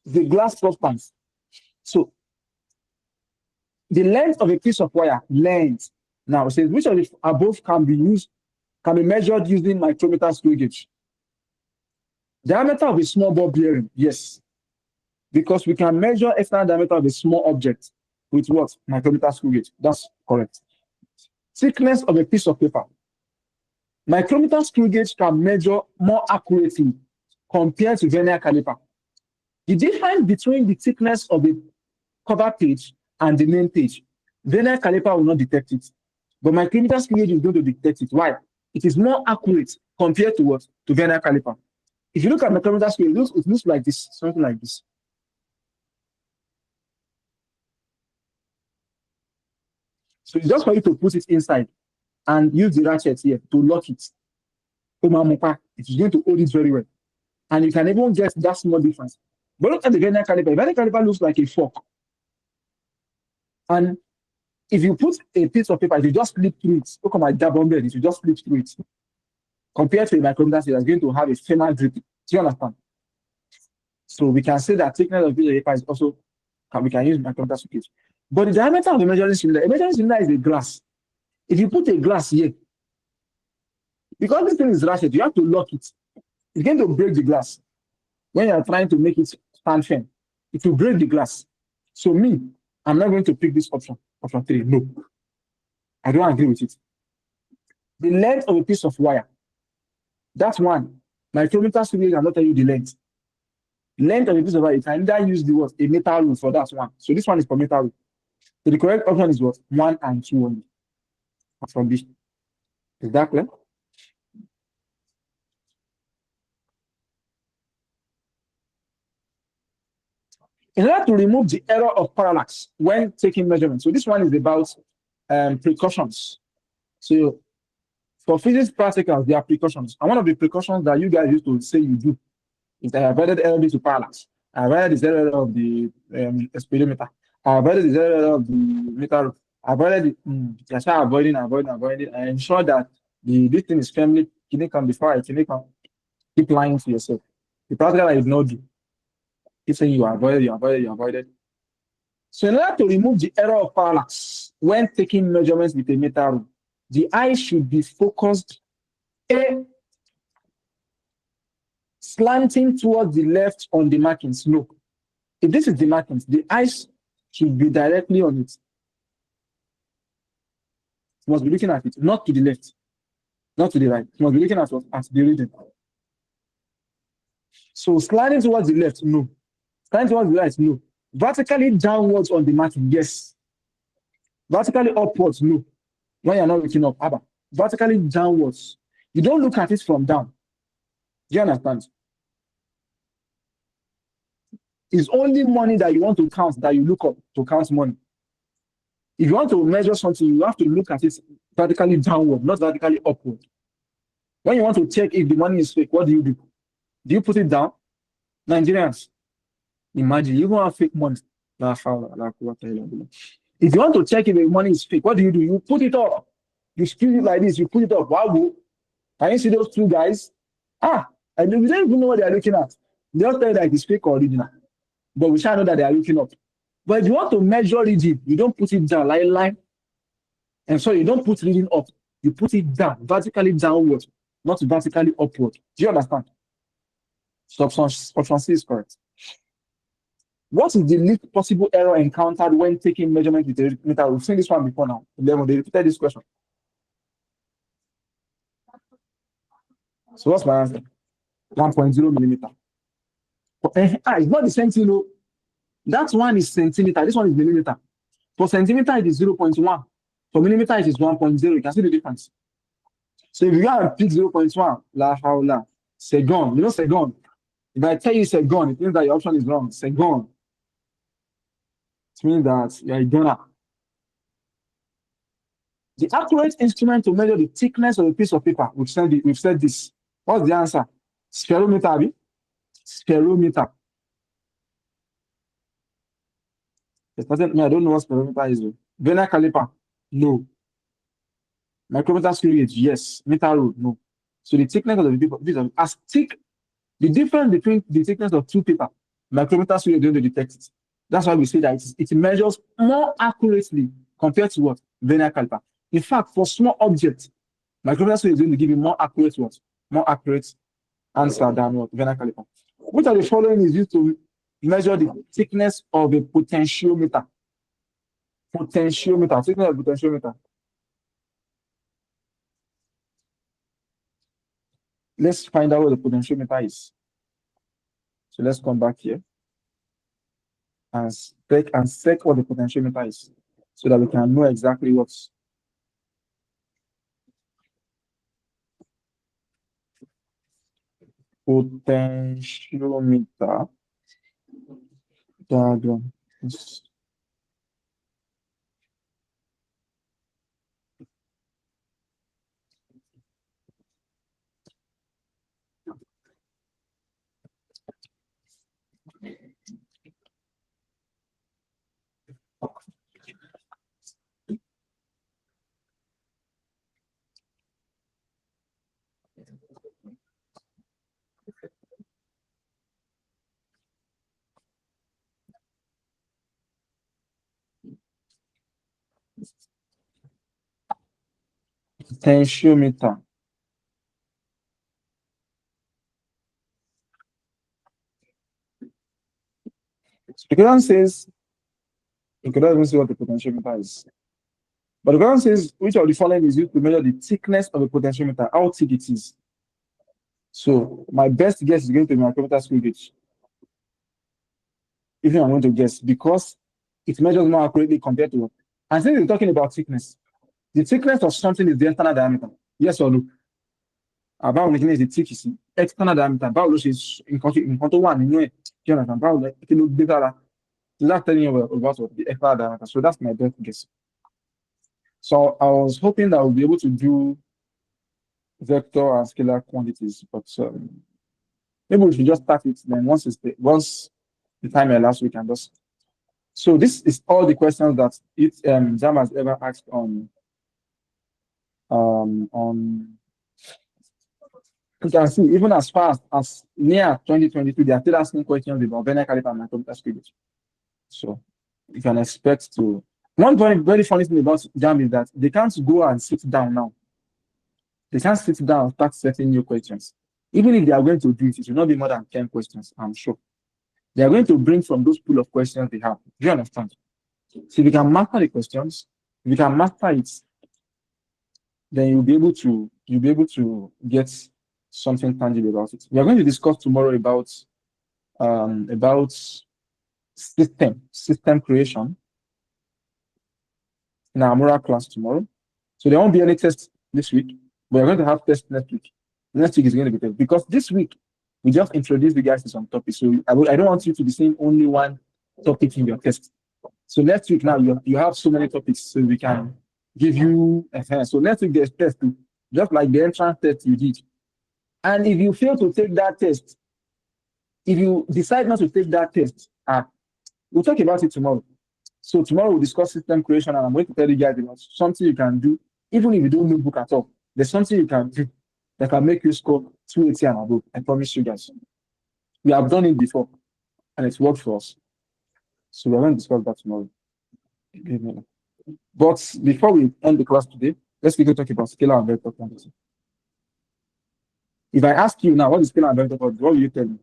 The glass substance. So, the length of a piece of wire, length. Now, it says which of the above can be measured using micrometer screw gauge. Diameter of a small ball bearing, yes. Because we can measure external diameter of a small object with what? Micrometer screw gauge. That's correct. Thickness of a piece of paper. Micrometer screw gauge can measure more accurately compared to vernier caliper. The difference between the thickness of a cover page and the main page, vernier caliper will not detect it. But micrometer screw gauge is going to detect it. Why? It is more accurate compared to what? To vernier caliper. If you look at micrometer screw gauge, it looks like this, something like this. So it's just for you to put it inside and use the ratchet here to lock it. It is going to hold it very well. And you can even get that small difference. But look at the vernier caliper. The vernier caliper looks like a fork. And if you put a piece of paper, if you just flip through it, look at my dab on bed, if you just flip through it, compared to a micrometer scale, it's going to have a thinner grip. Do you understand? So we can say that thickness of piece of paper is also, we can use micrometer scale. But the diameter of the measuring cylinder is a glass. If you put a glass here, because this thing is ratchet, you have to lock it. It's going to break the glass. When you are trying to make it stand firm, it will break the glass. So I'm not going to pick this option 3. No, I don't agree with it. The length of a piece of wire. That's one. Micrometer screw gauge cannot tell you the length. Length of a piece of wire, you can either use the what? A metal rule for that one. So this one is for metal rule. So the correct option is what? 1 and 2 only. From this. Is that clear? In order to remove the error of parallax when taking measurements. So this one is about precautions. So for physics practicals, there are precautions. And one of the precautions that you guys used to say you do is that I avoided error due to parallax. I avoided the error of the speedometer. I avoided the error of the meter. I avoided the avoiding, and ensure that this thing is firmly can before I can keep lying to yourself. The practical I ignored you. Keep saying you avoided. So in order to remove the error of parallax when taking measurements with a meter rule, the eye should be focused slanting towards the left on the markings. No. If this is the markings, the eyes should be directly on it. You must be looking at it, not to the left, not to the right. You must be looking at what? At the reading. So slanting towards the left, no. Slanting towards the right, no. Vertically downwards on the marking, yes. Vertically upwards, no. When you're not looking up, vertically downwards. You don't look at it from down. Do you understand? It's only money that you want to count that you look up to count money. If you want to measure something, you have to look at it vertically downward, not vertically upward. When you want to check if the money is fake, what do? Do you put it down? Nigerians, imagine you don't have fake money. If you want to check if the money is fake, what do? You put it up. You skew it like this, you put it up. Wow, can you see those two guys? And we don't even know what they're looking at. They'll tell you that it's fake or original. But we shall know that they are looking up. But if you want to measure reading, you don't put it down like line. And so you don't put reading up. You put it down, vertically downward, not vertically upward. Do you understand? So option C is correct. What is the least possible error encountered when taking measurement with a meter? We've seen this one before now. 11, they repeated this question. So what's my answer? 1.0 millimeter. It's not the same thing, no. That one is centimeter. This one is millimeter. For centimeter, it is 0.1. For millimeter, it is 1.0. You can see the difference. So if you go and pick 0.1, la hawla, second. You know second. If I tell you second, it means that your option is wrong. Second. It means that you're a donor. The accurate instrument to measure the thickness of a piece of paper, we've said this. What's the answer? Spherometer, Abi? Spherometer. I don't know what spherometer is. Vernier caliper? No. Micrometer screw gauge? Yes. Meter rule? No. So the thickness of the paper, as thick, the difference between the thickness of two paper, micrometer screw gauge don't detect it. That's why we say that it measures more accurately compared to what? Vernier caliper. In fact, for small objects, micrometer screw gauge is going to give you more accurate what? More accurate answer than what? Vernier caliper. Which of the following is used to measure the thickness of a potentiometer? Potentiometer, thickness of potentiometer. Let's find out what the potentiometer is. So let's come back here and check what the potentiometer is so that we can know exactly what's potentiometer diagram. Potentiometer. The question says, you could not even see what the potentiometer is. But the question says, which of the following is used to measure the thickness of a potentiometer, how thick it is? So my best guess is going to be micrometer screw gauge. Even I'm going to guess, because it measures more accurately compared to what? And since we're talking about thickness, the thickness of something is the external diameter. Yes or no? About making the thick is external diameter. About which is in control one, Jonathan, about like data. That's telling you about what the external diameter. So that's my best guess. So I was hoping that we'll be able to do vector and scalar quantities, but maybe we should just start it. Then once the time allows, we can just. So this is all the questions that JAM has ever asked on. You can see even as far as near 2022, they are still asking questions about Venn caliper and micrometer screw gauge. So you can expect to. One very funny thing about JAM is that they can't go and sit down now. They can't sit down and start setting new questions. Even if they are going to do it, it will not be more than 10 questions, I'm sure. They are going to bring from those pool of questions they have. Do you understand? So if you can master the questions, if you can master it, then you'll be able to get something tangible about it. We are going to discuss tomorrow about system creation in our moral class tomorrow. So there won't be any tests this week, but we're going to have tests next week. Next week is going to be test because this week we just introduced you guys to some topics. So I don't want you to be seeing only one topic in your test. So next week now you have so many topics, so we can give you so next week there's test too, just like the entrance test you did. And if you fail to take that test, if you decide not to take that test, we'll talk about it tomorrow. So tomorrow we'll discuss system creation, and I'm going to tell you guys about something you can do, even if you don't know book at all. There's something you can do that can make you score 280 and above. I promise you guys. We have done it before, and it's worked for us. So we're going to discuss that tomorrow. But before we end the class today, let's quickly talk about scalar and vector quantity. If I ask you now, what is scalar and vector quantity, what will you tell me?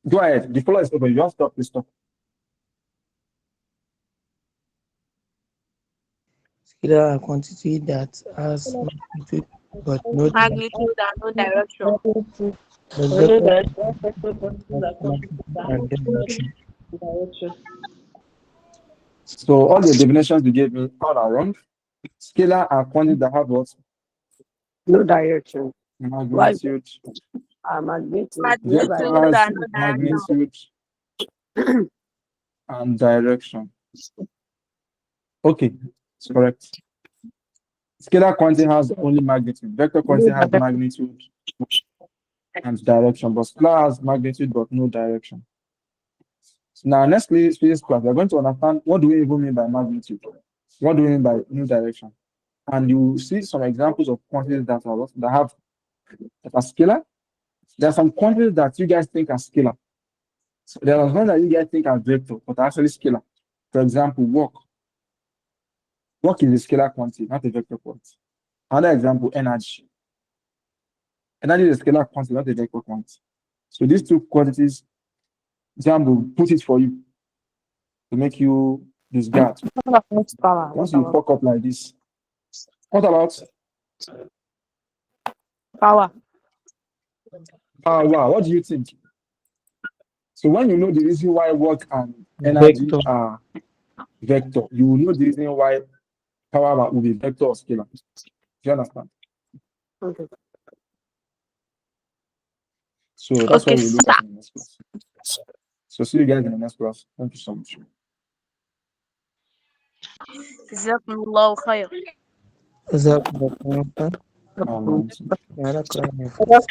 Go ahead. The floor is open. You have to stop. Please stop. Scalar are quantity that has magnitude but no direction. Magnitude and no direction. The vector has magnitude and direction. So all the definitions you gave me all are wrong. Scalar are quantities that have what? No direction. Why Magnitude. magnitude? No Magnitude Vectors, and direction. no direction. magnitude, and direction. Okay, it's correct. Scalar quantity has only magnitude. Vector quantity has magnitude and direction, but scalar has magnitude but no direction. So now, next physics class, we're going to understand what do we even mean by magnitude? What do we mean by no direction? And you see some examples of quantities that are scalar. There are some quantities that you guys think are scalar. So there are some that you guys think are vector, but are actually scalar. For example, work. Work is a scalar quantity, not a vector quantity. Another example, energy. Energy is a scalar quantity, not a vector quantity. So these two quantities, Jambo, put it for you to make you discard. Power. Once you fuck up like this, what about Power. wow? What do you think? So when you know the reason why work and energy Vector. are vector, you will know the reason why power will be vector or scalar. Do you understand? Okay. So that's Okay, what we look sir. at in the next class. So see you guys in the next class. Thank you so much. جزاكم الله خير. Is that the point? Um, Yeah, that's correct. That's